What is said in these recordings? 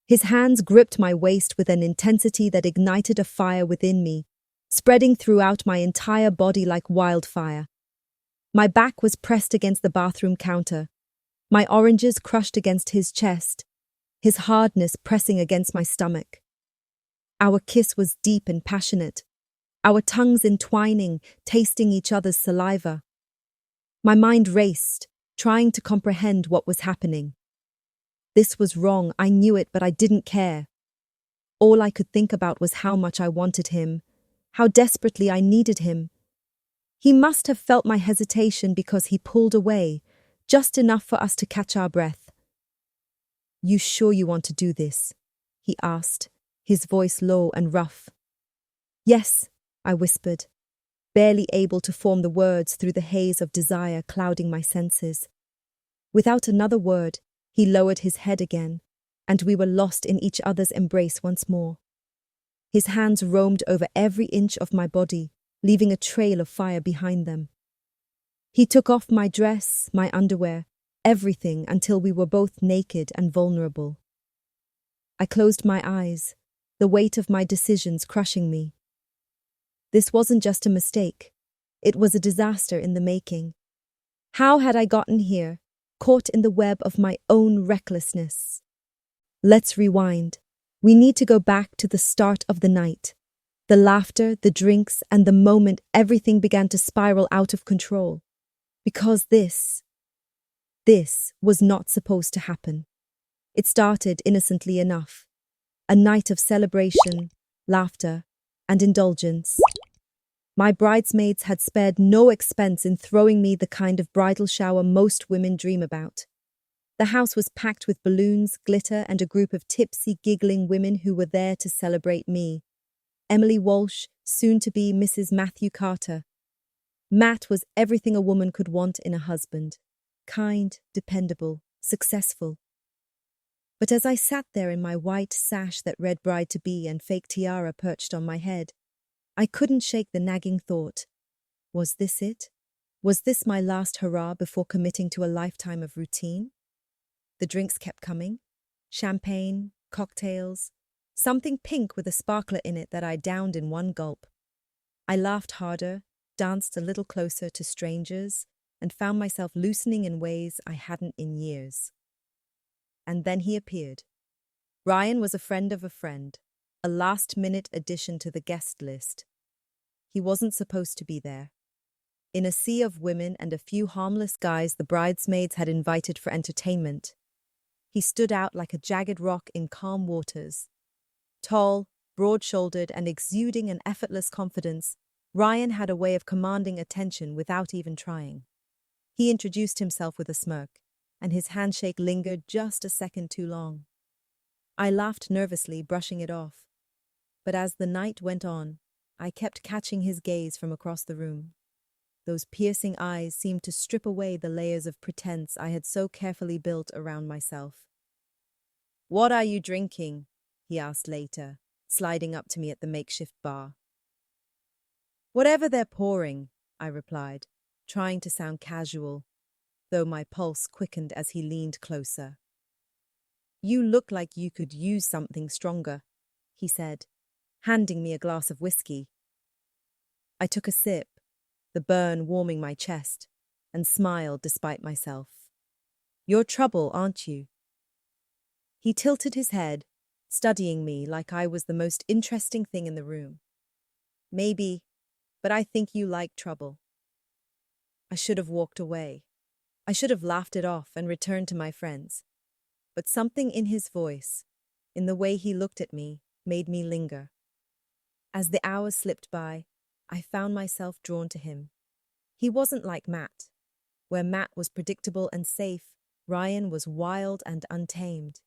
His hands gripped my waist with an intensity that ignited a fire within me, spreading throughout my entire body like wildfire. My back was pressed against the bathroom counter, my oranges crushed against his chest, his hardness pressing against my stomach. Our kiss was deep and passionate, our tongues entwining, tasting each other's saliva. My mind raced, trying to comprehend what was happening. This was wrong, I knew it, but I didn't care. All I could think about was how much I wanted him, how desperately I needed him. He must have felt my hesitation because he pulled away, just enough for us to catch our breath. "You sure you want to do this?" he asked, his voice low and rough. "Yes," I whispered, barely able to form the words through the haze of desire clouding my senses. Without another word, he lowered his head again, and we were lost in each other's embrace once more. His hands roamed over every inch of my body, leaving a trail of fire behind them. He took off my dress, my underwear, everything until we were both naked and vulnerable. I closed my eyes, the weight of my decisions crushing me. This wasn't just a mistake. It was a disaster in the making. How had I gotten here, caught in the web of my own recklessness? Let's rewind. We need to go back to the start of the night. The laughter, the drinks, and the moment everything began to spiral out of control. Because this was not supposed to happen. It started innocently enough. A night of celebration, laughter, and indulgence. My bridesmaids had spared no expense in throwing me the kind of bridal shower most women dream about. The house was packed with balloons, glitter, and a group of tipsy, giggling women who were there to celebrate me. Emily Walsh, soon to be Mrs. Matthew Carter. Matt was everything a woman could want in a husband. Kind, dependable, successful. But as I sat there in my white sash that read bride-to-be and fake tiara perched on my head, I couldn't shake the nagging thought. Was this it? Was this my last hurrah before committing to a lifetime of routine? The drinks kept coming. Champagne, cocktails, something pink with a sparkler in it that I downed in one gulp. I laughed harder, danced a little closer to strangers, and found myself loosening in ways I hadn't in years. And then he appeared. Ryan was a friend of a friend, a last-minute addition to the guest list. He wasn't supposed to be there. In a sea of women and a few harmless guys the bridesmaids had invited for entertainment, he stood out like a jagged rock in calm waters. Tall, broad-shouldered, and exuding an effortless confidence, Ryan had a way of commanding attention without even trying. He introduced himself with a smirk, and his handshake lingered just a second too long. I laughed nervously, brushing it off. But as the night went on, I kept catching his gaze from across the room. Those piercing eyes seemed to strip away the layers of pretense I had so carefully built around myself. "What are you drinking?" he asked later, sliding up to me at the makeshift bar. "Whatever they're pouring," I replied, trying to sound casual, though my pulse quickened as he leaned closer. "You look like you could use something stronger," he said, handing me a glass of whiskey. I took a sip, the burn warming my chest, and smiled despite myself. "You're trouble, aren't you?" He tilted his head, studying me like I was the most interesting thing in the room. "Maybe, but I think you like trouble." I should have walked away. I should have laughed it off and returned to my friends. But something in his voice, in the way he looked at me, made me linger. As the hours slipped by, I found myself drawn to him. He wasn't like Matt. Where Matt was predictable and safe, Ryan was wild and untamed.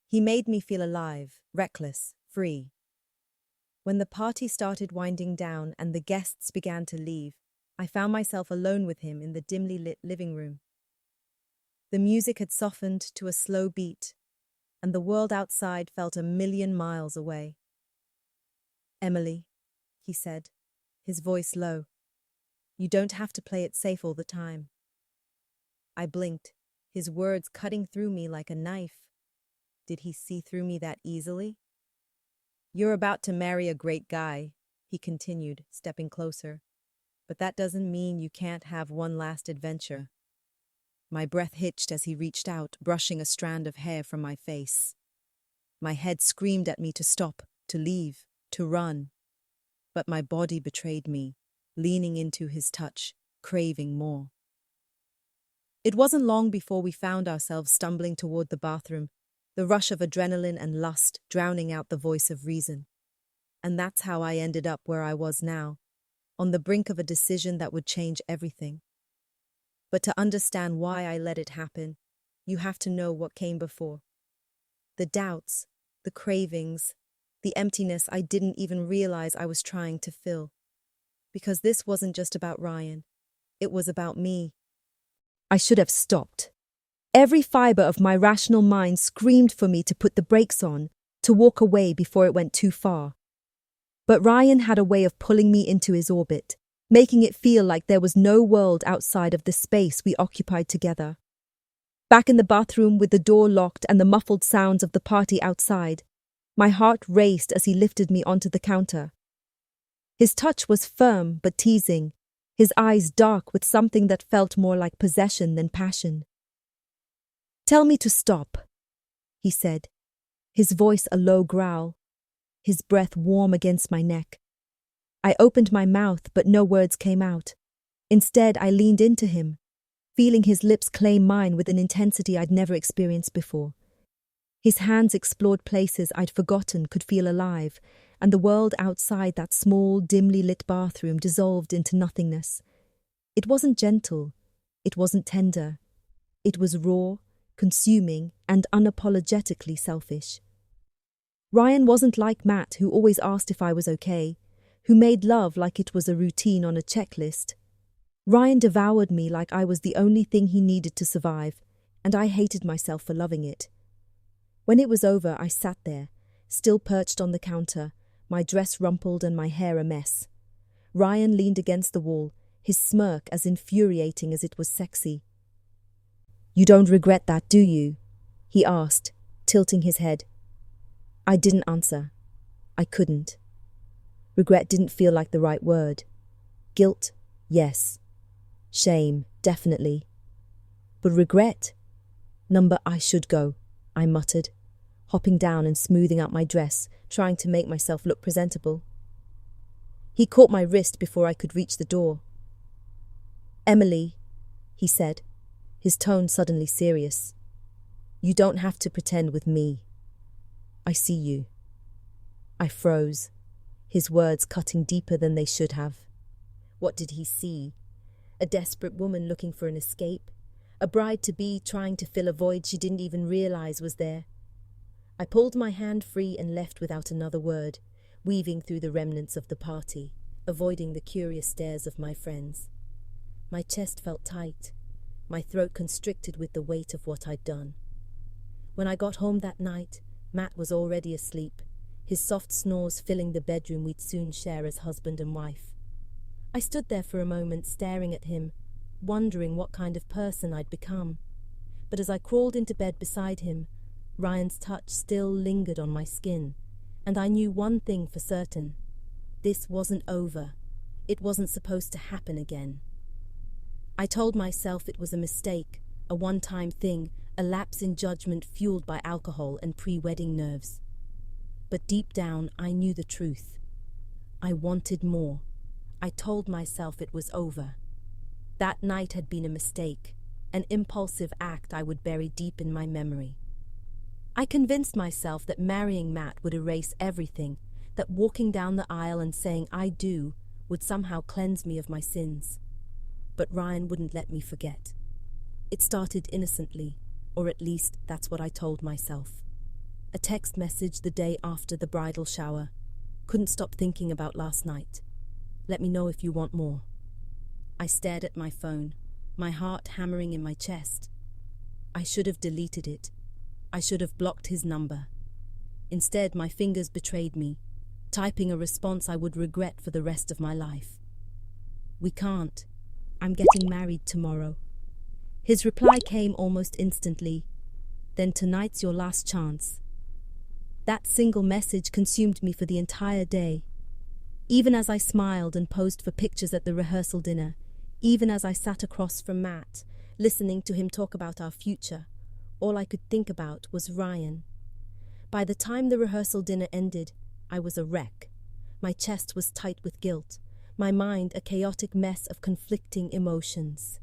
He made me feel alive, reckless, free. When the party started winding down and the guests began to leave, I found myself alone with him in the dimly lit living room. The music had softened to a slow beat, and the world outside felt a million miles away. "Emily," he said, his voice low, "you don't have to play it safe all the time." I blinked, his words cutting through me like a knife. Did he see through me that easily? You're about to marry a great guy, he continued, stepping closer. But that doesn't mean you can't have one last adventure. My breath hitched as he reached out, brushing a strand of hair from my face. My head screamed at me to stop, to leave, to run. But my body betrayed me, leaning into his touch, craving more. It wasn't long before we found ourselves stumbling toward the bathroom, the rush of adrenaline and lust drowning out the voice of reason. And that's how I ended up where I was now, on the brink of a decision that would change everything. But to understand why I let it happen, you have to know what came before. The doubts, the cravings, the emptiness I didn't even realize I was trying to fill. Because this wasn't just about Ryan, it was about me. I should have stopped. Every fiber of my rational mind screamed for me to put the brakes on, to walk away before it went too far. But Ryan had a way of pulling me into his orbit, making it feel like there was no world outside of the space we occupied together. Back in the bathroom with the door locked and the muffled sounds of the party outside, my heart raced as he lifted me onto the counter. His touch was firm but teasing, his eyes dark with something that felt more like possession than passion. "Tell me to stop," he said, his voice a low growl, his breath warm against my neck. I opened my mouth, but no words came out. Instead, I leaned into him, feeling his lips claim mine with an intensity I'd never experienced before. His hands explored places I'd forgotten could feel alive, and the world outside that small, dimly lit bathroom dissolved into nothingness. It wasn't gentle. It wasn't tender. It was raw, consuming, and unapologetically selfish. Ryan wasn't like Matt, who always asked if I was okay, who made love like it was a routine on a checklist. Ryan devoured me like I was the only thing he needed to survive, and I hated myself for loving it. When it was over, I sat there, still perched on the counter, my dress rumpled and my hair a mess. Ryan leaned against the wall, his smirk as infuriating as it was sexy. "You don't regret that, do you?" he asked, tilting his head. I didn't answer. I couldn't. Regret didn't feel like the right word. Guilt, yes. Shame, definitely. But regret? "Number, I should go," I muttered, hopping down and smoothing out my dress, trying to make myself look presentable. He caught my wrist before I could reach the door. "Emily," he said, his tone suddenly serious. "You don't have to pretend with me. I see you." I froze, his words cutting deeper than they should have. What did he see? A desperate woman looking for an escape? A bride-to-be trying to fill a void she didn't even realize was there? I pulled my hand free and left without another word, weaving through the remnants of the party, avoiding the curious stares of my friends. My chest felt tight, my throat constricted with the weight of what I'd done. When I got home that night, Matt was already asleep, his soft snores filling the bedroom we'd soon share as husband and wife. I stood there for a moment staring at him, wondering what kind of person I'd become. But as I crawled into bed beside him, Ryan's touch still lingered on my skin, and I knew one thing for certain. This wasn't over. It wasn't supposed to happen again. I told myself it was a mistake, a one-time thing, a lapse in judgment fueled by alcohol and pre-wedding nerves. But deep down, I knew the truth. I wanted more. I told myself it was over. That night had been a mistake, an impulsive act I would bury deep in my memory. I convinced myself that marrying Matt would erase everything, that walking down the aisle and saying "I do" would somehow cleanse me of my sins. But Ryan wouldn't let me forget. It started innocently, or at least that's what I told myself. A text message the day after the bridal shower. "Couldn't stop thinking about last night. Let me know if you want more." I stared at my phone, my heart hammering in my chest. I should have deleted it. I should have blocked his number. Instead, my fingers betrayed me, typing a response I would regret for the rest of my life. "We can't. I'm getting married tomorrow." His reply came almost instantly. then tonight's your last chance. That single message consumed me for the entire day. Even as I smiled and posed for pictures at the rehearsal dinner, even as I sat across from Matt, listening to him talk about our future, all I could think about was Ryan. By the time the rehearsal dinner ended, I was a wreck. My chest was tight with guilt, my mind a chaotic mess of conflicting emotions.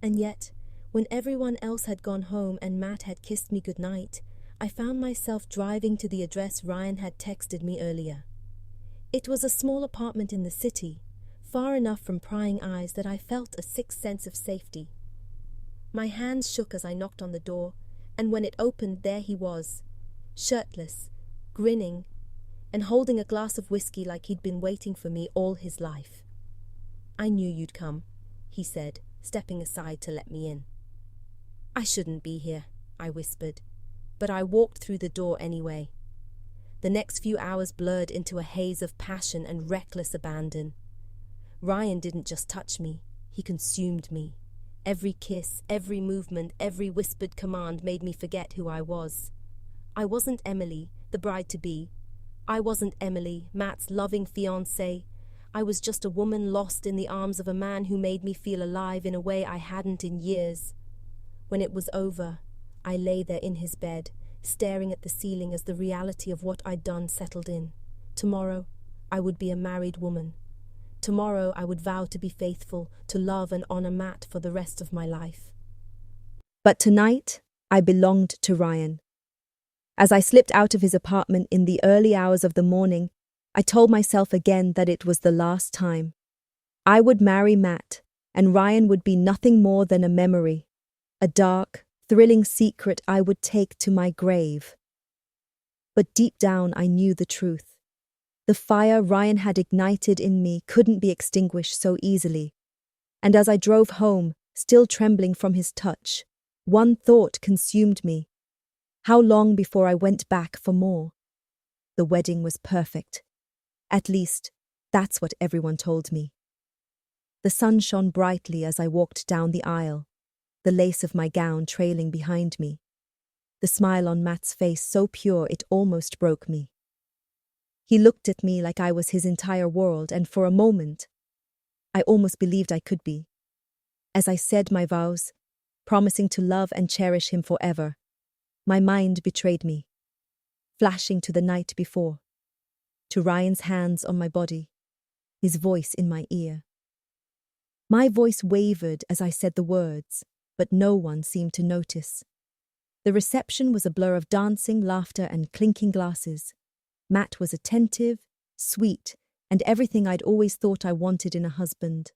And yet, when everyone else had gone home and Matt had kissed me goodnight, I found myself driving to the address Ryan had texted me earlier. It was a small apartment in the city, far enough from prying eyes that I felt a sixth sense of safety. My hands shook as I knocked on the door, and when it opened, there he was, shirtless, grinning, and holding a glass of whiskey like he'd been waiting for me all his life. "I knew you'd come," he said, stepping aside to let me in. "I shouldn't be here," I whispered, but I walked through the door anyway. The next few hours blurred into a haze of passion and reckless abandon. Ryan didn't just touch me, he consumed me. Every kiss, every movement, every whispered command made me forget who I was. I wasn't Emily, the bride-to-be. I wasn't Emily, Matt's loving fiancée. I was just a woman lost in the arms of a man who made me feel alive in a way I hadn't in years. When it was over, I lay there in his bed, staring at the ceiling as the reality of what I'd done settled in. Tomorrow, I would be a married woman. Tomorrow, I would vow to be faithful, to love and honor Matt for the rest of my life. But tonight, I belonged to Ryan. As I slipped out of his apartment in the early hours of the morning, I told myself again that it was the last time. I would marry Matt, and Ryan would be nothing more than a memory, a dark, thrilling secret I would take to my grave. But deep down I knew the truth. The fire Ryan had ignited in me couldn't be extinguished so easily. And as I drove home, still trembling from his touch, one thought consumed me. How long before I went back for more? The wedding was perfect. At least, that's what everyone told me. The sun shone brightly as I walked down the aisle, the lace of my gown trailing behind me. The smile on Matt's face so pure it almost broke me. He looked at me like I was his entire world, and for a moment, I almost believed I could be. As I said my vows, promising to love and cherish him forever, my mind betrayed me, flashing to the night before, to Ryan's hands on my body, his voice in my ear. My voice wavered as I said the words, but no one seemed to notice. The reception was a blur of dancing, laughter, and clinking glasses. Matt was attentive, sweet, and everything I'd always thought I wanted in a husband.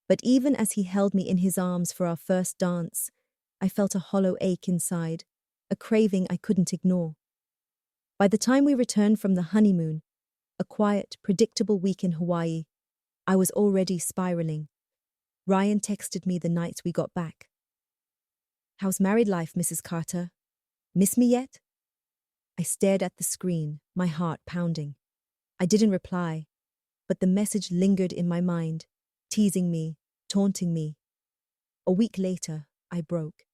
But even as he held me in his arms for our first dance, I felt a hollow ache inside, a craving I couldn't ignore. By the time we returned from the honeymoon, a quiet, predictable week in Hawaii, I was already spiraling. Ryan texted me the night we got back. "How's married life, Mrs. Carter? Miss me yet?" I stared at the screen, my heart pounding. I didn't reply, but the message lingered in my mind, teasing me, taunting me. A week later, I broke.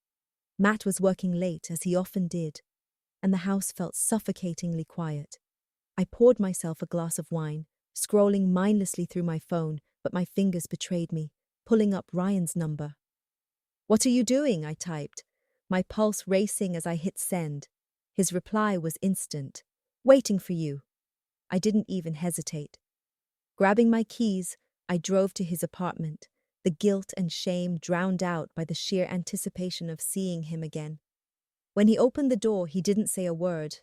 Matt was working late, as he often did, and the house felt suffocatingly quiet. I poured myself a glass of wine, scrolling mindlessly through my phone, but my fingers betrayed me, pulling up Ryan's number. "What are you doing?" I typed, my pulse racing as I hit send. His reply was instant. "Waiting for you." I didn't even hesitate. Grabbing my keys, I drove to his apartment, the guilt and shame drowned out by the sheer anticipation of seeing him again. When he opened the door, he didn't say a word,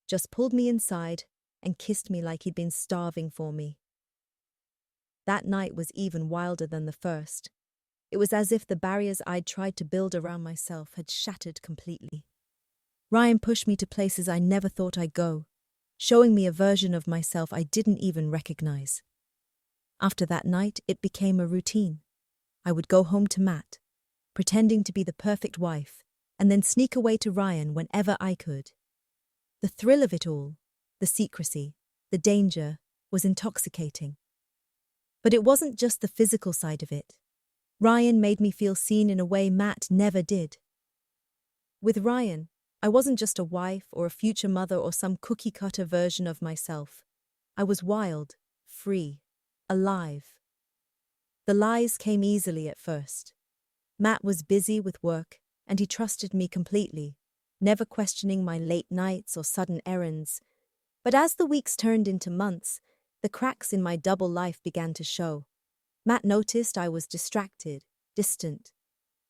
just pulled me inside and kissed me like he'd been starving for me. That night was even wilder than the first. It was as if the barriers I'd tried to build around myself had shattered completely. Ryan pushed me to places I never thought I'd go, showing me a version of myself I didn't even recognize. After that night, it became a routine. I would go home to Matt, pretending to be the perfect wife, and then sneak away to Ryan whenever I could. The thrill of it all, the secrecy, the danger, was intoxicating. But it wasn't just the physical side of it. Ryan made me feel seen in a way Matt never did. With Ryan, I wasn't just a wife or a future mother or some cookie-cutter version of myself. I was wild, free, alive. The lies came easily at first. Matt was busy with work, and he trusted me completely, never questioning my late nights or sudden errands. But as the weeks turned into months, the cracks in my double life began to show. Matt noticed I was distracted, distant.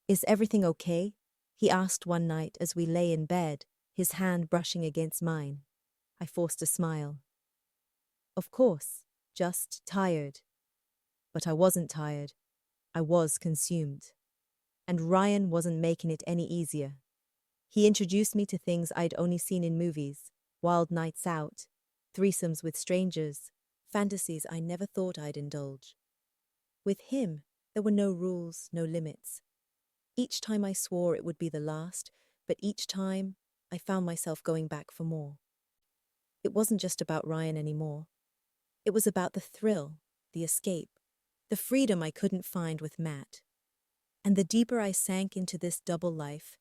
"Is everything okay?" he asked one night as we lay in bed, his hand brushing against mine. I forced a smile. "Of course, just tired." But I wasn't tired. I was consumed. And Ryan wasn't making it any easier. He introduced me to things I'd only seen in movies: wild nights out, threesomes with strangers, fantasies I never thought I'd indulge. With him, there were no rules, no limits. Each time I swore it would be the last, but each time I found myself going back for more. It wasn't just about Ryan anymore. It was about the thrill, the escape, the freedom I couldn't find with Matt. And the deeper I sank into this double life,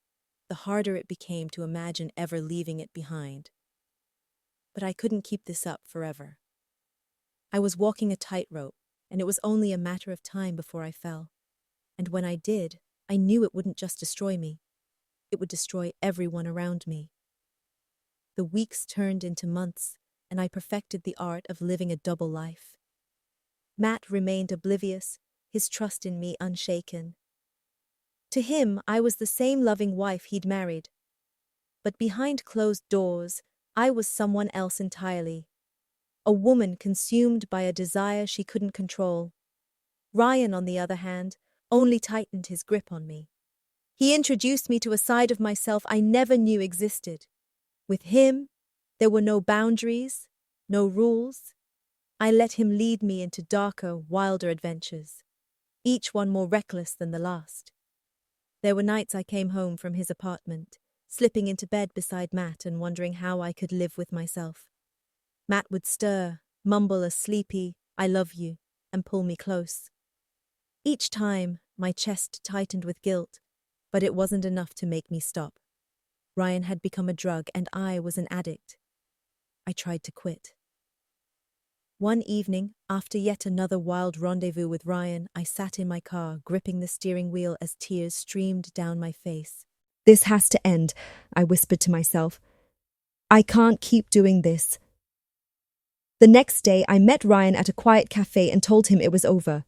the harder it became to imagine ever leaving it behind. But I couldn't keep this up forever. I was walking a tightrope, and it was only a matter of time before I fell. And when I did, I knew it wouldn't just destroy me. It would destroy everyone around me. The weeks turned into months, and I perfected the art of living a double life. Matt remained oblivious, his trust in me unshaken. To him, I was the same loving wife he'd married. But behind closed doors, I was someone else entirely. A woman consumed by a desire she couldn't control. Ryan, on the other hand, only tightened his grip on me. He introduced me to a side of myself I never knew existed. With him, there were no boundaries, no rules. I let him lead me into darker, wilder adventures, each one more reckless than the last. There were nights I came home from his apartment, slipping into bed beside Matt and wondering how I could live with myself. Matt would stir, mumble a sleepy, "I love you," and pull me close. Each time, my chest tightened with guilt, but it wasn't enough to make me stop. Ryan had become a drug, and I was an addict. I tried to quit. One evening, after yet another wild rendezvous with Ryan, I sat in my car, gripping the steering wheel as tears streamed down my face. "This has to end," I whispered to myself. "I can't keep doing this." The next day, I met Ryan at a quiet cafe and told him it was over.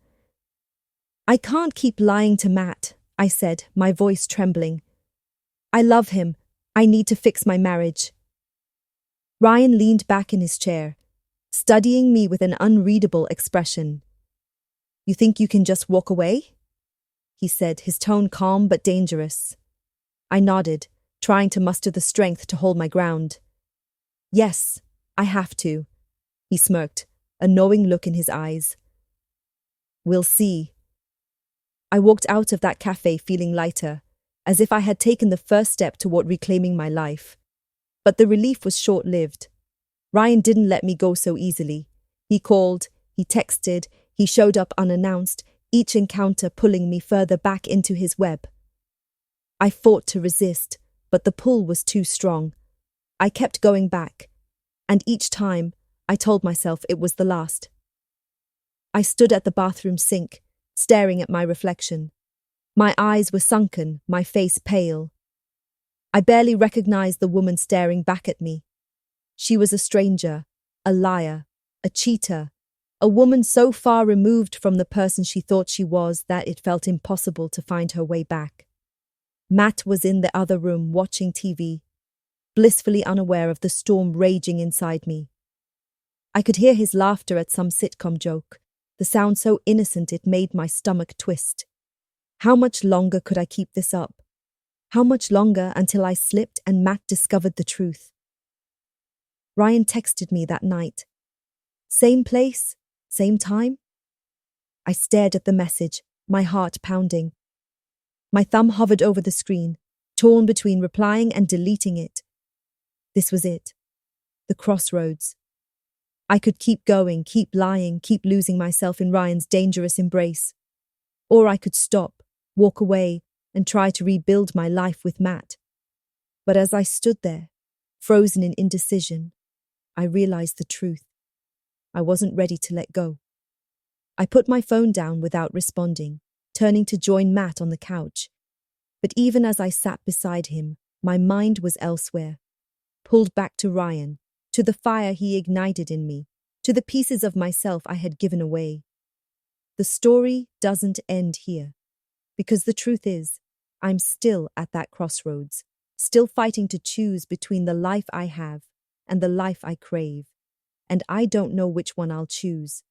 "I can't keep lying to Matt," I said, my voice trembling. "I love him. I need to fix my marriage." Ryan leaned back in his chair, studying me with an unreadable expression. "You think you can just walk away?" he said, his tone calm but dangerous. I nodded, trying to muster the strength to hold my ground. "Yes, I have to," he smirked, a knowing look in his eyes. "We'll see." I walked out of that cafe feeling lighter, as if I had taken the first step toward reclaiming my life. But the relief was short-lived. Ryan didn't let me go so easily. He called, he texted, he showed up unannounced, each encounter pulling me further back into his web. I fought to resist, but the pull was too strong. I kept going back, and each time I told myself it was the last. I stood at the bathroom sink, staring at my reflection. My eyes were sunken, my face pale. I barely recognized the woman staring back at me. She was a stranger, a liar, a cheater, a woman so far removed from the person she thought she was that it felt impossible to find her way back. Matt was in the other room watching TV, blissfully unaware of the storm raging inside me. I could hear his laughter at some sitcom joke, the sound so innocent it made my stomach twist. How much longer could I keep this up? How much longer until I slipped and Matt discovered the truth? Ryan texted me that night. Same place, same time? I stared at the message, my heart pounding. My thumb hovered over the screen, torn between replying and deleting it. This was it. The crossroads. I could keep going, keep lying, keep losing myself in Ryan's dangerous embrace. Or I could stop, walk away, and try to rebuild my life with Matt. But as I stood there, frozen in indecision, I realized the truth. I wasn't ready to let go. I put my phone down without responding, turning to join Matt on the couch. But even as I sat beside him, my mind was elsewhere, pulled back to Ryan, to the fire he ignited in me, to the pieces of myself I had given away. The story doesn't end here, because the truth is, I'm still at that crossroads, still fighting to choose between the life I have and the life I crave, and I don't know which one I'll choose.